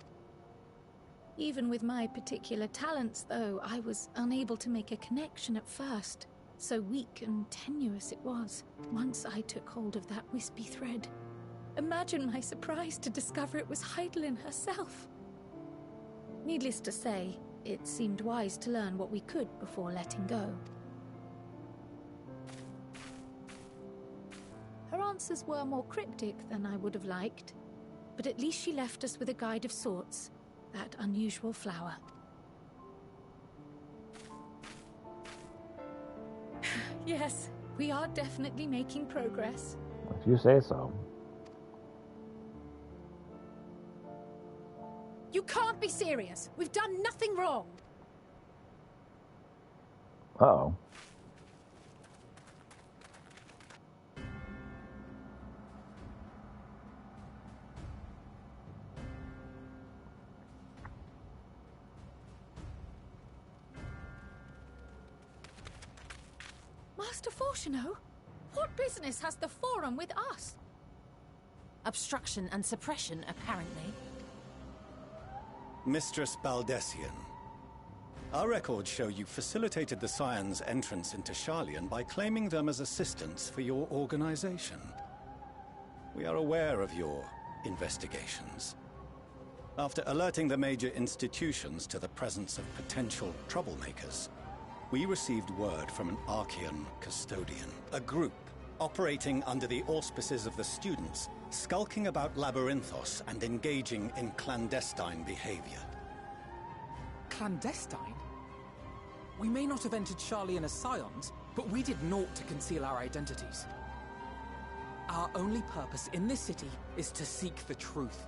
Speaker 9: Even with my particular talents, though, I was unable to make a connection at first. So weak and tenuous it was. Once I took hold of that wispy thread. Imagine my surprise to discover it was Heidelin herself. Needless to say, it seemed wise to learn what we could before letting go. Her answers were more cryptic than I would have liked, but at least she left us with a guide of sorts, that unusual flower. Yes, we are definitely making progress.
Speaker 1: If you say so.
Speaker 3: You can't be serious. We've done nothing wrong.
Speaker 1: Uh-oh.
Speaker 9: Master Fortuno, what business has the Forum with us?
Speaker 4: Obstruction and suppression, apparently.
Speaker 11: Mistress Baldessian, our records show you facilitated the Scions' entrance into Sharlayan by claiming them as assistants for your organization. We are aware of your investigations. After alerting the major institutions to the presence of potential troublemakers, we received word from an Archean custodian, a group operating under the auspices of the students, skulking about Labyrinthos and engaging in clandestine behavior.
Speaker 5: Clandestine? We may not have entered Sharlayan as Scions, but we did naught to conceal our identities. Our only purpose in this city is to seek the truth.